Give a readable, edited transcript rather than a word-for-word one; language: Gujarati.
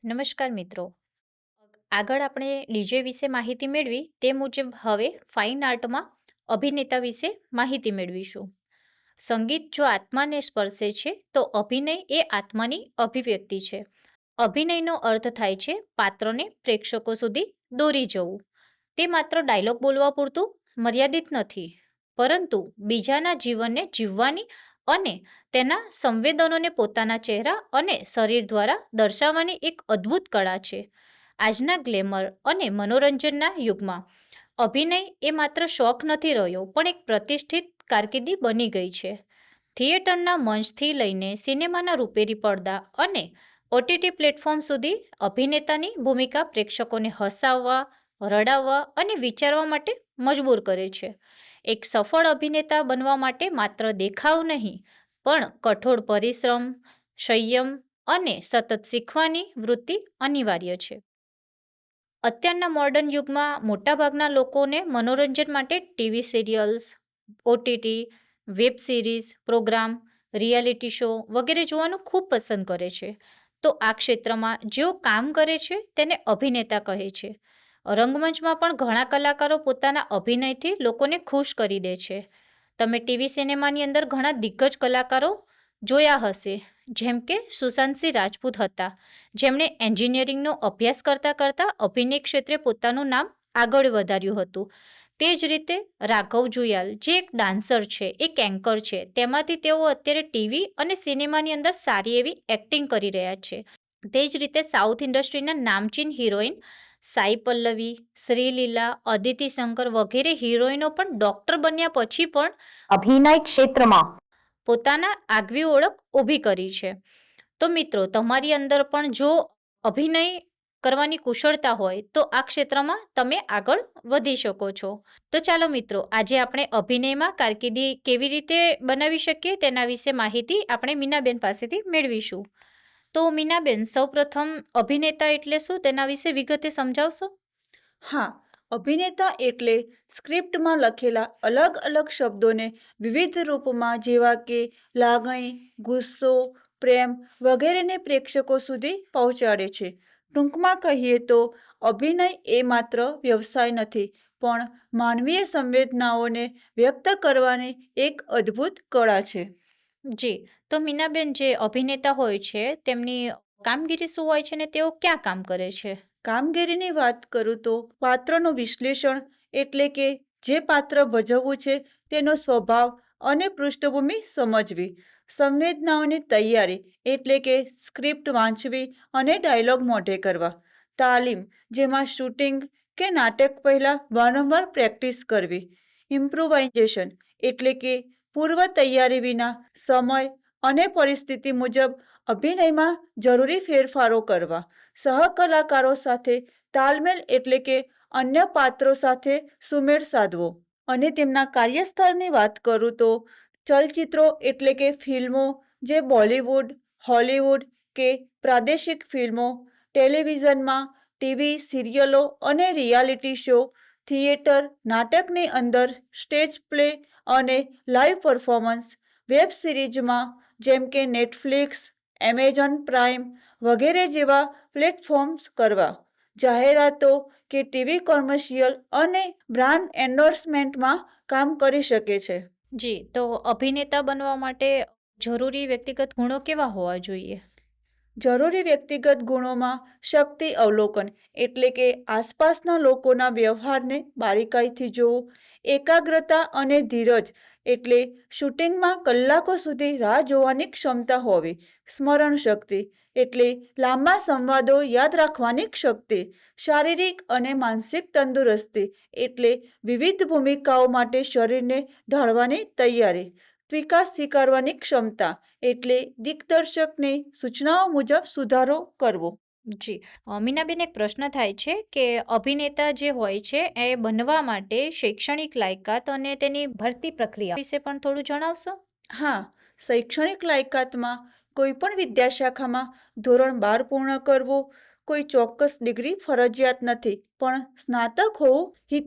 નમસ્કાર મિત્રો. આગળ આપણે ડીજે વિશે માહિતી મેળવી તે મુજબ હવે ફાઇન આર્ટમાં અભિનેતા વિશે માહિતી મેળવીશું. સંગીત જો આત્માને સ્પર્શે છે તો અભિનય એ આત્માની અભિવ્યક્તિ છે. અભિનયનો અર્થ થાય છે પાત્રોને પ્રેક્ષકો સુધી દોરી જવું. તે માત્ર ડાયલોગ બોલવા પૂરતું મર્યાદિત નથી, પરંતુ બીજાના જીવનને જીવવાની અને તેના સંવેદનોને પોતાના ચહેરા અને શરીર દ્વારા દર્શાવવાની એક અદ્ભુત કળા છે. આજના ગ્લેમર અને મનોરંજનના યુગમાં અભિનય એ માત્ર શોખ નથી રહ્યો, પણ એક પ્રતિષ્ઠિત કારકિર્દી બની ગઈ છે. થિયેટરના મંચથી લઈને સિનેમાના રૂપેરી પડદા અને ઓટીટી પ્લેટફોર્મ સુધી અભિનેતાની ભૂમિકા પ્રેક્ષકોને હસાવવા, રડાવવા અને વિચારવા માટે મજબૂર કરે છે. એક સફળ અભિનેતા બનવા માટે માત્ર દેખાવ નહીં, પણ કઠોર પરિશ્રમ, સંયમ અને સતત શીખવાની વૃત્તિ અનિવાર્ય છે. અત્યારના મોડર્ન યુગમાં મોટાભાગના લોકોને મનોરંજન માટે TV serials, OTT, web series, program, reality show વગેરે જોવાનું ખૂબ પસંદ કરે છે. તો આ ક્ષેત્રમાં જેઓ કામ કરે છે તેને અભિનેતા કહે છે. રંગમંચમાં પણ ઘણા કલાકારો પોતાના અભિનયથી લોકોને ખુશ કરી દે છે. તમે ટીવી સિનેમાની અંદર ઘણા દિગ્ગજ કલાકારો જોયા હશે, જેમ કે સુશાંત સિંહ રાજપૂત હતા, જેમણે એન્જિનિયરિંગનો અભ્યાસ કરતાં કરતાં અભિનય ક્ષેત્રે પોતાનું નામ આગળ વધાર્યું હતું. તે જ રીતે રાઘવ જુયાલ, જે એક ડાન્સર છે, એક એન્કર છે, તેમાંથી તેઓ અત્યારે ટીવી અને સિનેમાની અંદર સારી એવી એક્ટિંગ કરી રહ્યા છે. તે જ રીતે સાઉથ ઇન્ડસ્ટ્રીના નામચીન હિરોઈન સાઈ પલ્લવી, શ્રીલીલા, અદિતિ શંકર વગેરે હિરોઈનો પણ ડોક્ટર બન્યા પછી પણ અભિનય ક્ષેત્રમાં પોતાના આગવી ઓળખ ઊભી કરી છે. તો મિત્રો, તમારી અંદર પણ જો અભિનય કરવાની કુશળતા હોય તો આ ક્ષેત્રમાં તમે આગળ વધી શકો છો. તો ચાલો મિત્રો, આજે આપણે અભિનયમાં કારકિર્દી કેવી રીતે બનાવી શકીએ તેના વિશે માહિતી આપણે મીનાબેન પાસેથી મેળવીશું. તો મીનાબેન, સૌપ્રથમ અભિનેતા એટલે શું તેના વિશે વિગતે સમજાવશો? હા, અભિનેતા એટલે સ્ક્રિપ્ટમાં લખેલા અલગ અલગ શબ્દોને વિવિધ રૂપમાં, જેવા કે લાગણી, ગુસ્સો, પ્રેમ વગેરેને પ્રેક્ષકો સુધી પહોંચાડે છે. ટૂંકમાં કહીએ તો અભિનય એ માત્ર વ્યવસાય નથી, પણ માનવીય સંવેદનાઓને વ્યક્ત કરવાની એક અદ્ભુત કળા છે. જી, તો મીનાબેન, જે અભિનેતા હોય છે તેમની કામગીરી શું હોય છે ને તેઓ ક્યાં કામ કરે છે? કામગીરીની વાત કરું તો પાત્રનું વિશ્લેષણ, એટલે કે જે પાત્ર ભજવવું છે તેનો સ્વભાવ અને પૃષ્ઠભૂમિ સમજવી. સંવેદનાઓની તૈયારી, એટલે કે સ્ક્રિપ્ટ વાંચવી અને ડાયલોગ મોઢે કરવા. તાલીમ, જેમાં શૂટિંગ કે નાટક પહેલાં વારંવાર પ્રેક્ટિસ કરવી. ઇમ્પ્રુવાઇઝેશન, એટલે કે પૂર્વ તૈયારી વિના સમય અને પરિસ્થિતિ મુજબ અભિનયમાં જરૂરી ફેરફારો કરવા. સહકલાકારો સાથે તાલમેલ, એટલે કે અન્ય પાત્રો સાથે સુમેળ સાધવો. અને તેમના કાર્યસ્થળની વાત કરું તો ચલચિત્રો, એટલે કે ફિલ્મો, જે બોલિવૂડ, હોલિવૂડ કે પ્રાદેશિક ફિલ્મો, ટેલિવિઝનમાં ટીવી સિરિયલો અને રિયાલિટી શો, થિયેટર, નાટકની અંદર સ્ટેજ પ્લે અને લાઇવ પરફોર્મન્સ, વેબ સિરીઝમાં જેમ કે નેટફ્લિક્સ, એમેઝોન પ્રાઇમ વગેરે જેવા પ્લેટફોર્મ્સ કરવા. જાહેરાતો કે ટીવી કોમર્શિયલ અને બ્રાન્ડ એન્ડોર્સમેન્ટમાં કામ કરી શકે છે. જી, તો અભિનેતા બનવા માટે જરૂરી વ્યક્તિગત ગુણો કેવા હોવા જોઈએ? જરૂરી વ્યક્તિગત ગુણોમાં શક્તિ અવલોકન, એટલે કે આસપાસના લોકોના વ્યવહારને બારીકાઈથી જોવું. એકાગ્રતા અને ધીરજ, એટલે શૂટિંગમાં કલાકો સુધી રાહ જોવાની ક્ષમતા હોવી. સ્મરણ શક્તિ, એટલે લાંબા સંવાદો યાદ રાખવાની શક્તિ. શારીરિક અને માનસિક તંદુરસ્તી, એટલે વિવિધ ભૂમિકાઓ માટે શરીરને ઢાળવાની તૈયારી. વિકાસ સ્વીકારવાની ક્ષમતા, એટલે દિગ્દર્શકની સૂચનાઓ મુજબ સુધારો કરવો. જી, મીનાબેન, એક પ્રશ્ન થાય છે કે અભિનેતા જે હોય છે એ બનવા માટે શૈક્ષણિક લાયકાત અને તેની ભરતી પ્રક્રિયા વિશે પણ થોડું જણાવશો? હા, શૈક્ષણિક લાયકાતમાં કોઈ પણ વિદ્યાશાખામાં ધોરણ 12 પૂર્ણ કરવું, કોઈ ચોક્કસ ડિગ્રી ફરજિયાત નથી, પણ સ્નાતક હોવું